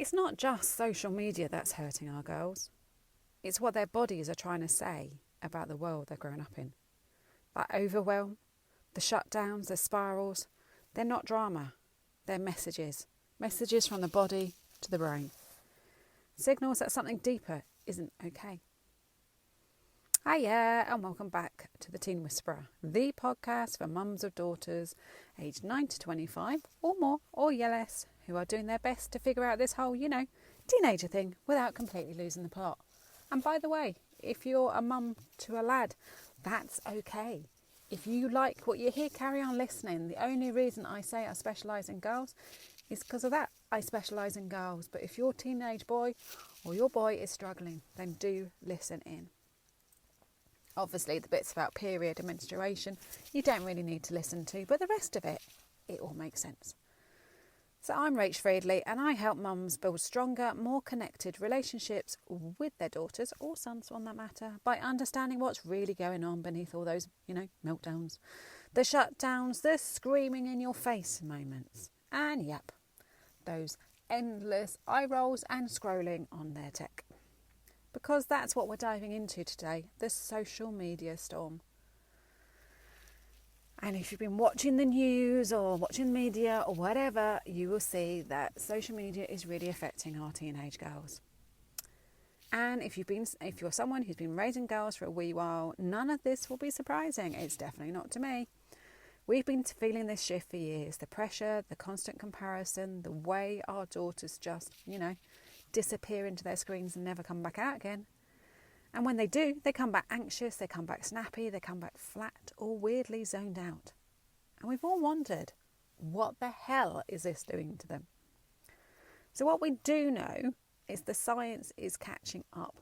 It's not just social media that's hurting our girls. It's what their bodies are trying to say about the world they're growing up in. That overwhelm, the shutdowns, the spirals, they're not drama. They're messages. Messages from the body to the brain. Signals that something deeper isn't okay. Hiya, and welcome back to the Teen Whisperer, the podcast for mums of daughters aged 9 to 25 or more or less who are doing their best to figure out this whole, teenager thing without completely losing the plot. And by the way, if you're a mum to a lad, that's okay. If you like what you hear, carry on listening. The only reason I say I specialise in girls is because of that. I specialise in girls. But if your teenage boy or your boy is struggling, then do listen in. Obviously, the bits about period and menstruation, you don't really need to listen to, but the rest of it all makes sense. So I'm Rach Friedley, and I help mums build stronger, more connected relationships with their daughters, or sons on that matter, by understanding what's really going on beneath all those, meltdowns, the shutdowns, the screaming in your face moments, and yep, those endless eye rolls and scrolling on their tech. Because that's what we're diving into today, the social media storm. And if you've been watching the news or watching media or whatever, you will see that social media is really affecting our teenage girls. And if you're someone who's been raising girls for a wee while, none of this will be surprising. It's definitely not to me. We've been feeling this shift for years. The pressure, the constant comparison, the way our daughters just, disappear into their screens and never come back out again. And when they do, they come back anxious, they come back snappy, they come back flat or weirdly zoned out. And we've all wondered, what the hell is this doing to them? So what we do know is the science is catching up.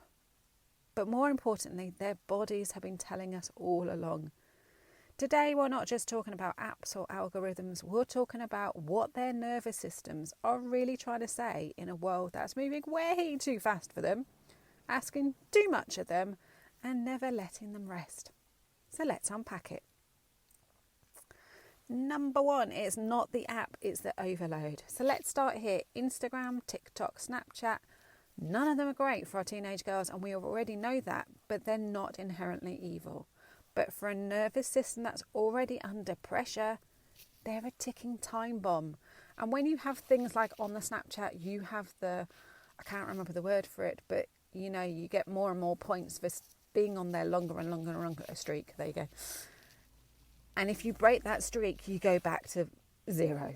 But more importantly, their bodies have been telling us all along. Today, we're not just talking about apps or algorithms, we're talking about what their nervous systems are really trying to say in a world that's moving way too fast for them, asking too much of them, and never letting them rest. So let's unpack it. Number one, it's not the app, it's the overload. So let's start here. Instagram, TikTok, Snapchat, none of them are great for our teenage girls, and we already know that, but they're not inherently evil. But for a nervous system that's already under pressure, they're a ticking time bomb. And when you have things like on the Snapchat, you have I can't remember the word for it, but you get more and more points for being on there longer and longer and longer, a streak. There you go. And if you break that streak, you go back to 0.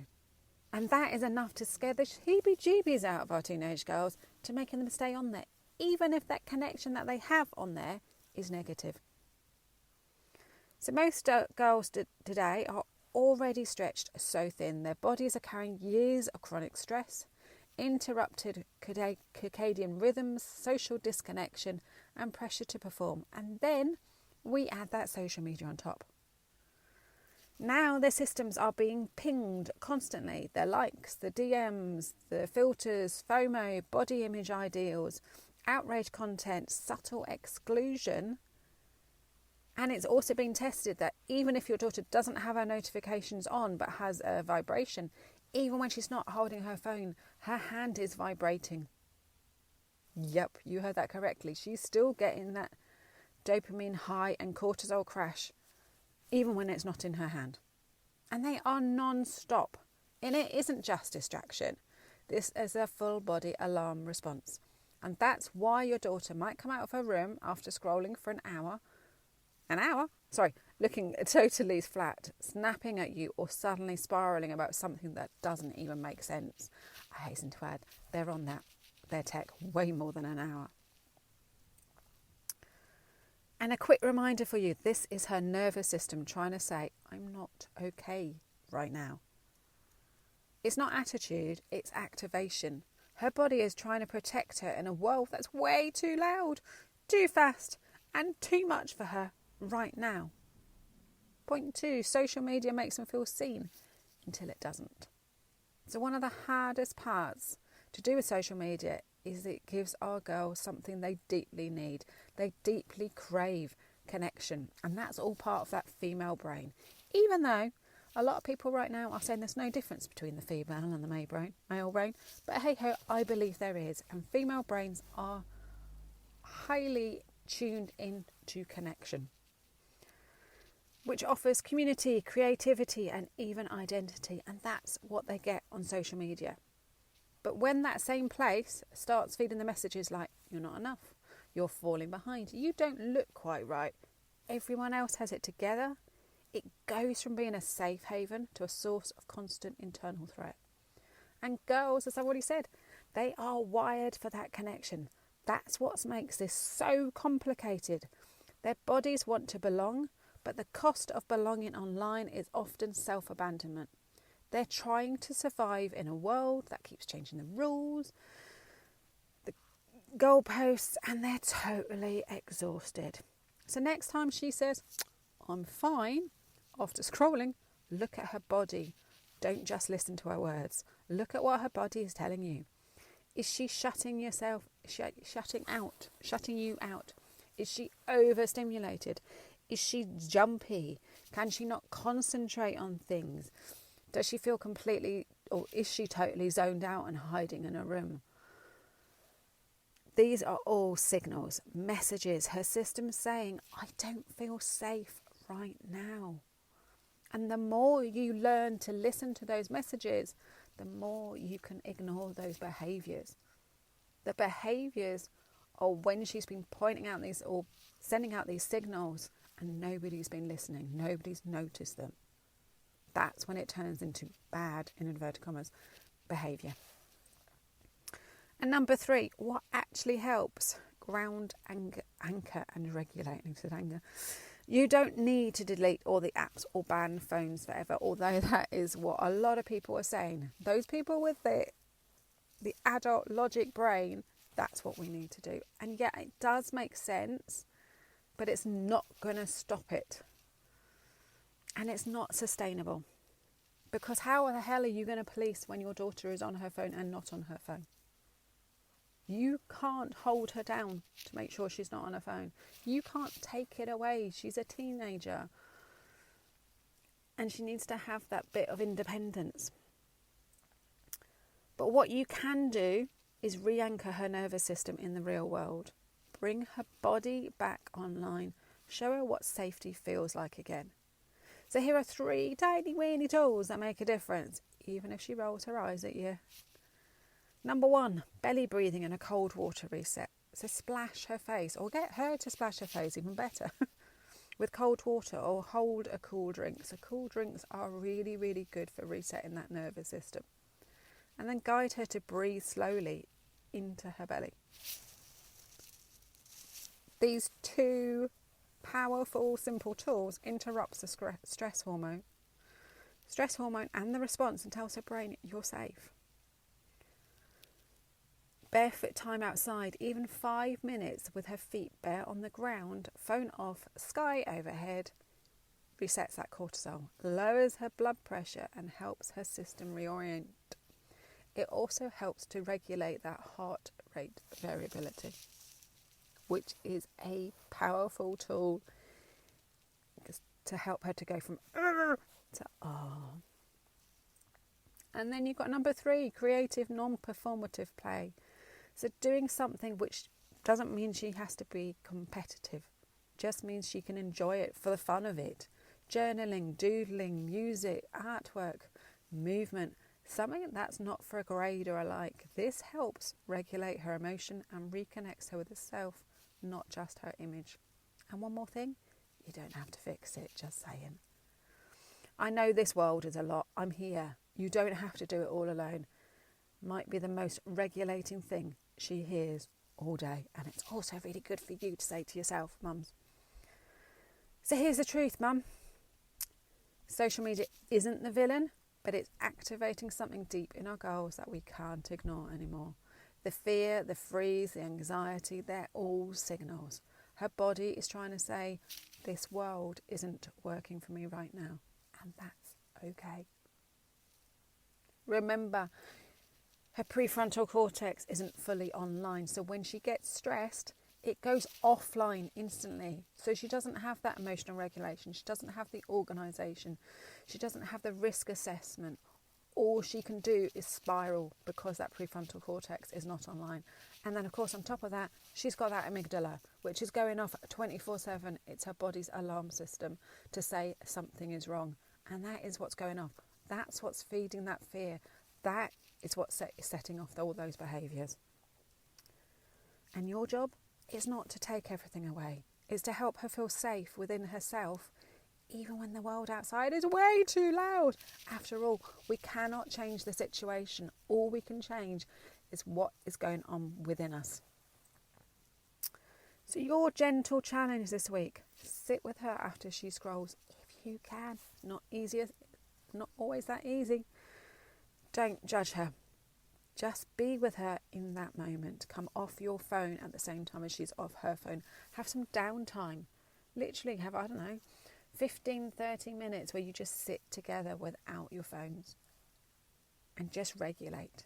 And that is enough to scare the heebie-jeebies out of our teenage girls to making them stay on there, even if that connection that they have on there is negative. So most girls today are already stretched so thin. Their bodies are carrying years of chronic stress, interrupted circadian rhythms, social disconnection and pressure to perform. And then we add that social media on top. Now their systems are being pinged constantly. Their likes, the DMs, the filters, FOMO, body image ideals, outrage content, subtle exclusion. And it's also been tested that even if your daughter doesn't have her notifications on but has a vibration, even when she's not holding her phone, her hand is vibrating. Yep, you heard that correctly. She's still getting that dopamine high and cortisol crash, even when it's not in her hand. And they are non-stop. And it isn't just distraction. This is a full body alarm response. And that's why your daughter might come out of her room after scrolling for an hour, looking totally flat, snapping at you or suddenly spiralling about something that doesn't even make sense. I hasten to add, they're on their tech way more than an hour. And a quick reminder for you, this is her nervous system trying to say, I'm not okay right now. It's not attitude, it's activation. Her body is trying to protect her in a world that's way too loud, too fast, and too much for her right now. Point 2, social media makes them feel seen until it doesn't. So one of the hardest parts to do with social media is it gives our girls something they deeply need. They deeply crave connection. And that's all part of that female brain. Even though A lot of people right now are saying there's no difference between the female and the male brain. But hey ho, I believe there is. And female brains are highly tuned into connection, which offers community, creativity, and even identity. And that's what they get on social media. But when that same place starts feeding the messages like, you're not enough, you're falling behind, you don't look quite right, everyone else has it together, it goes from being a safe haven to a source of constant internal threat. And girls, as I've already said, they are wired for that connection. That's what makes this so complicated. Their bodies want to belong, but the cost of belonging online is often self-abandonment. They're trying to survive in a world that keeps changing the rules, the goalposts, and they're totally exhausted. So next time she says, I'm fine, after scrolling, look at her body. Don't just listen to her words. Look at what her body is telling you. Is she shutting you out? Is she overstimulated? Is she jumpy? Can she not concentrate on things? Does she feel completely, or is she totally zoned out and hiding in a room? These are all signals, messages, her system's saying, I don't feel safe right now. And the more you learn to listen to those messages, the more you can ignore those behaviours. The behaviours are when she's been pointing out these or sending out these signals and nobody's been listening, nobody's noticed them. That's when it turns into bad, in inverted commas, behaviour. And number 3, what actually helps? Ground, anchor and regulate. I said anger. You don't need to delete all the apps or ban phones forever, although that is what a lot of people are saying. Those people with the adult logic brain, that's what we need to do. And yeah, it does make sense, but it's not going to stop it. And it's not sustainable. Because how the hell are you going to police when your daughter is on her phone and not on her phone? You can't hold her down to make sure she's not on her phone. You can't take it away. She's a teenager. And she needs to have that bit of independence. But what you can do is re-anchor her nervous system in the real world. Bring her body back online. Show her what safety feels like again. So here are 3 tiny weeny tools that make a difference, even if she rolls her eyes at you. Number 1, belly breathing and a cold water reset. So splash her face, or get her to splash her face, even better, with cold water, or hold a cool drink. So cool drinks are really, really good for resetting that nervous system. And then guide her to breathe slowly into her belly. These 2 powerful, simple tools interrupts the stress hormone and the response and tells her brain you're safe. Barefoot time outside, even 5 minutes with her feet bare on the ground, phone off, sky overhead, resets that cortisol, lowers her blood pressure and helps her system reorient. It also helps to regulate that heart rate variability, which is a powerful tool to help her to go from to ah. And then you've got number 3, creative, non-performative play. So doing something which doesn't mean she has to be competitive, just means she can enjoy it for the fun of it. Journaling, doodling, music, artwork, movement, something that's not for a grade or a like. This helps regulate her emotion and reconnects her with herself, not just her image. And one more thing, you don't have to fix it, just saying. I know this world is a lot. I'm here. You don't have to do it all alone. Might be the most regulating thing she hears all day. And it's also really good for you to say to yourself, mums. So here's the truth, mum. Social media isn't the villain, but it's activating something deep in our girls that we can't ignore anymore. The fear, the freeze, the anxiety, they're all signals. Her body is trying to say, this world isn't working for me right now. And that's okay. Remember, her prefrontal cortex isn't fully online. So when she gets stressed, it goes offline instantly. So she doesn't have that emotional regulation. She doesn't have the organisation. She doesn't have the risk assessment. All she can do is spiral because that prefrontal cortex is not online. And then, of course, on top of that, she's got that amygdala, which is going off 24/7. It's her body's alarm system to say something is wrong. And that is what's going off. That's what's feeding that fear. That is what's setting off all those behaviours. And your job is not to take everything away. It's to help her feel safe within herself, even when the world outside is way too loud. After all, we cannot change the situation. All we can change is what is going on within us. So your gentle challenge this week, sit with her after she scrolls, if you can. Not always that easy. Don't judge her. Just be with her in that moment. Come off your phone at the same time as she's off her phone. Have some downtime. Literally have, 15, 30 minutes where you just sit together without your phones and just regulate.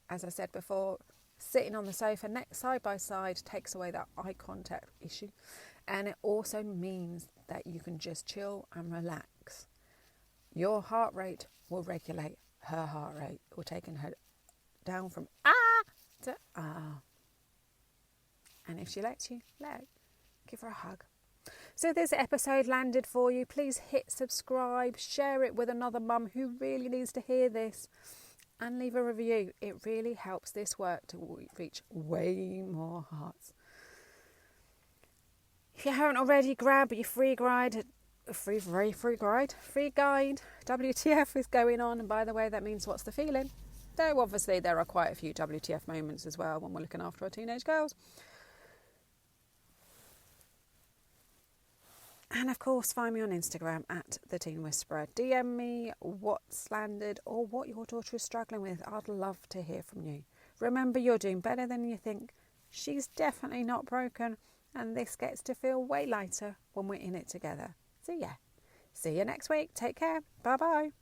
As I said before, sitting on the sofa next side by side takes away that eye contact issue, and it also means that you can just chill and relax. Your heart rate will regulate her heart rate. We're taking her down from ah to ah. And if she lets you, give her a hug. So this episode landed for you. Please hit subscribe, share it with another mum who really needs to hear this, and leave a review. It really helps this work to reach way more hearts. If you haven't already, grab your free guide. WTF is going on, and by the way, that means what's the feeling? Though obviously there are quite a few WTF moments as well when we're looking after our teenage girls. And of course, find me on Instagram at The Teen Whisperer. DM me what's landed or what your daughter is struggling with. I'd love to hear from you. Remember, you're doing better than you think. She's definitely not broken. And this gets to feel way lighter when we're in it together. So yeah, see you next week. Take care. Bye-bye.